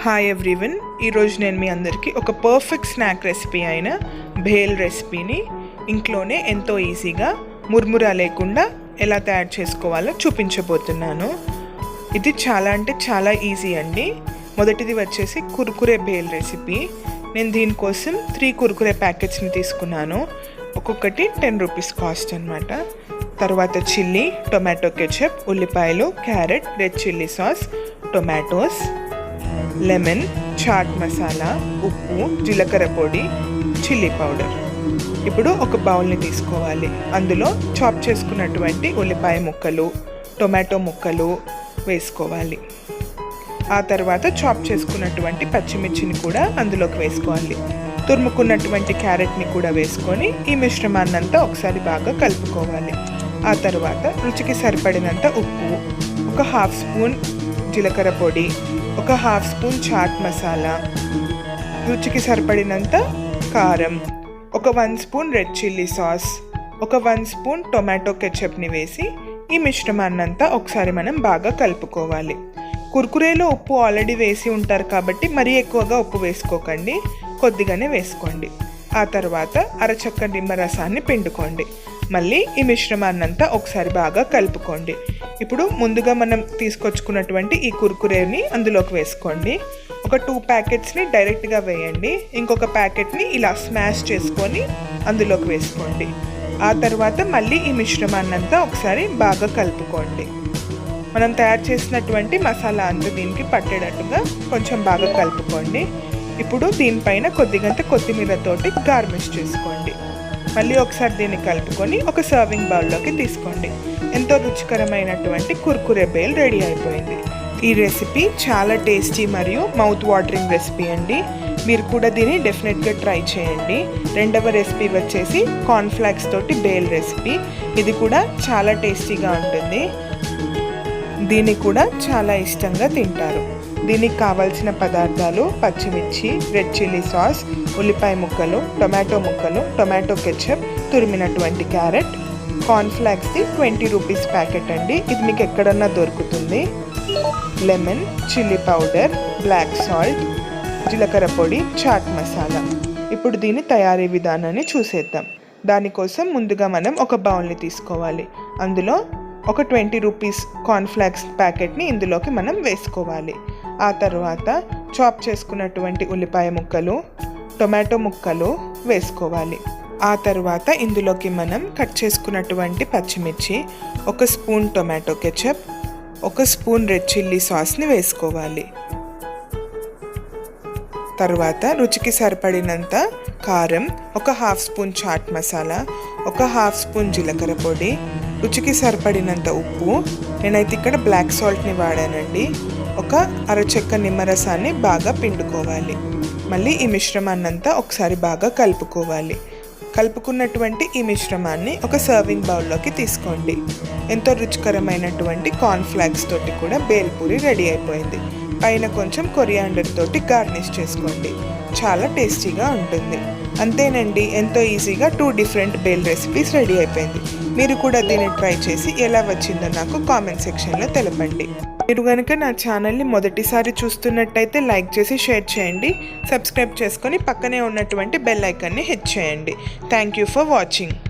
Hi everyone, ఈరోజు నేను మీ అందరికీ ఒక పర్ఫెక్ట్ స్నాక్ రెసిపీ అయిన భేల్ రెసిపీని ఇంట్లోనే ఎంతో ఈజీగా ముర్మురా లేకుండా ఎలా తయారు చేసుకోవాలో చూపించబోతున్నాను. ఇది చాలా ఈజీ అండి. మొదటిది వచ్చేసి కుర్కురే భేల్ రెసిపీ. నేను దీనికోసం 3 కుర్కురే ప్యాకెట్స్ని తీసుకున్నాను. ఒక్కొక్కటి 10 రూపీస్ కాస్ట్ అనమాట. తర్వాత చిల్లీ, టొమాటో కెచప్, ఉల్లిపాయలు, carrot, red chilli sauce, tomatoes, lemon, chaat masala, ఉప్పు, జీలకర్ర పొడి, చిల్లీ పౌడర్. ఇప్పుడు ఒక బౌల్ని తీసుకోవాలి. అందులో చాప్ చేసుకున్నటువంటి ఉల్లిపాయ ముక్కలు, టొమాటో ముక్కలు వేసుకోవాలి. ఆ తర్వాత చాప్ చేసుకున్నటువంటి పచ్చిమిర్చిని కూడా అందులోకి వేసుకోవాలి. తురుముకున్నటువంటి క్యారెట్ని కూడా వేసుకొని ఈ మిశ్రమాన్నంతా ఒకసారి బాగా కలుపుకోవాలి. ఆ తర్వాత రుచికి సరిపడినంత ఉప్పు, ఒక 1/2 స్పూన్ జీలకర్ర పొడి, ఒక 1/2 స్పూన్ చాట్ మసాలా, రుచికి సరిపడినంత కారం, ఒక 1 స్పూన్ రెడ్ చిల్లీ సాస్, ఒక 1 స్పూన్ టొమాటో కెచప్ని వేసి ఈ మిశ్రమాన్నంతా ఒకసారి మనం బాగా కలుపుకోవాలి. కుర్కురేలో ఉప్పు ఆల్రెడీ వేసి ఉంటారు కాబట్టి మరీ ఎక్కువగా ఉప్పు వేసుకోకండి, కొద్దిగానే వేసుకోండి. ఆ తర్వాత అరచక్క నిమ్మరసాన్ని పిండుకోండి. మళ్ళీ ఈ మిశ్రమాన్నంతా ఒకసారి బాగా కలుపుకోండి. ఇప్పుడు ముందుగా మనం తీసుకొచ్చుకున్నటువంటి ఈ కుర్కురేని అందులోకి వేసుకోండి. ఒక 2 ప్యాకెట్స్ని డైరెక్ట్గా వేయండి. ఇంకొక ప్యాకెట్ని ఇలా స్మాష్ చేసుకొని అందులోకి వేసుకోండి. ఆ తర్వాత మళ్ళీ ఈ మిశ్రమాన్నంతా ఒకసారి బాగా కలుపుకోండి. మనం తయారు చేసినటువంటి మసాలా అంతా దీనికి పట్టేటట్టుగా కొంచెం బాగా కలుపుకోండి. ఇప్పుడు దీనిపైన కొద్దిగంత కొత్తిమీరతోటి గార్నిష్ చేసుకోండి. మళ్ళీ ఒకసారి దీన్ని కలుపుకొని ఒక సర్వింగ్ బౌల్లోకి తీసుకోండి. ఎంతో రుచికరమైనటువంటి కుర్కురే బేల్ రెడీ అయిపోయింది. ఈ రెసిపీ చాలా టేస్టీ మరియు మౌత్ వాటరింగ్ రెసిపీ అండి. మీరు కూడా దీన్ని డెఫినెట్గా ట్రై చేయండి. రెండవ రెసిపీ వచ్చేసి కార్న్ఫ్లాక్స్ తోటి బేల్ రెసిపీ. ఇది కూడా చాలా టేస్టీగా ఉంటుంది. దీన్ని కూడా చాలా ఇష్టంగా తింటారు. దీనికి కావాల్సిన పదార్థాలు: పచ్చిమిర్చి, రెడ్ చిల్లీ సాస్, ఉల్లిపాయ ముక్కలు, టొమాటో ముక్కలు, టొమాటో కెచప్, తురిమినటువంటి క్యారెట్, కార్న్ఫ్లాక్స్ది 20 రూపీస్ ప్యాకెట్ అండి. ఇది మీకు ఎక్కడన్నా దొరుకుతుంది. Lemon, chilli powder, black salt, జీలకర్ర పొడి, చాట్ మసాలా. ఇప్పుడు దీని తయారీ విధానాన్ని చూసేద్దాం. దానికోసం ముందుగా మనం ఒక బౌల్ని తీసుకోవాలి. అందులో ఒక 20 రూపీస్ కార్న్ఫ్లాక్స్ ప్యాకెట్ని ఇందులోకి మనం వేసుకోవాలి. ఆ తర్వాత చాప్ చేసుకున్నటువంటి ఉల్లిపాయ ముక్కలు, టొమాటో ముక్కలు వేసుకోవాలి. ఆ తర్వాత ఇందులోకి మనం కట్ చేసుకున్నటువంటి పచ్చిమిర్చి, 1 spoon tomato ketchup, 1 spoon red chilli సాస్ని వేసుకోవాలి. తర్వాత రుచికి సరిపడినంత కారం, ఒక 1/2 స్పూన్ చాట్ మసాలా, ఒక 1/2 స్పూన్ జీలకర్ర పొడి, రుచికి సరిపడినంత ఉప్పు, నేనైతే ఇక్కడ బ్లాక్ సాల్ట్ని వాడానండి. ఒక అరచెక్క నిమ్మరసాన్ని బాగా పిండుకోవాలి. మళ్ళీ ఈ మిశ్రమాన్నంతా ఒకసారి బాగా కలుపుకోవాలి. కలుపుకున్నటువంటి ఈ మిశ్రమాన్ని ఒక సర్వింగ్ బౌల్లోకి తీసుకోండి. ఎంతో రుచికరమైనటువంటి కార్న్ఫ్లాక్స్ తోటి కూడా బేల్పూరి రెడీ అయిపోయింది. పైన కొంచెం కొరియాండర్ తోటి గార్నిష్ చేసుకోండి. చాలా టేస్టీగా ఉంటుంది. అంతేనండి, ఎంతో ఈజీగా 2 డిఫరెంట్ బేల్ రెసిపీస్ రెడీ అయిపోయింది. మీరు కూడా దీన్ని ట్రై చేసి ఎలా వచ్చిందో నాకు కామెంట్ సెక్షన్లో తెలపండి. మీరు కనుక నా ఛానల్ని మొదటిసారి చూస్తున్నట్టయితే లైక్ చేసి షేర్ చేయండి. సబ్స్క్రైబ్ చేసుకొని పక్కనే ఉన్నటువంటి బెల్ ఐకాన్ని హిట్ చేయండి. Thank you for watching.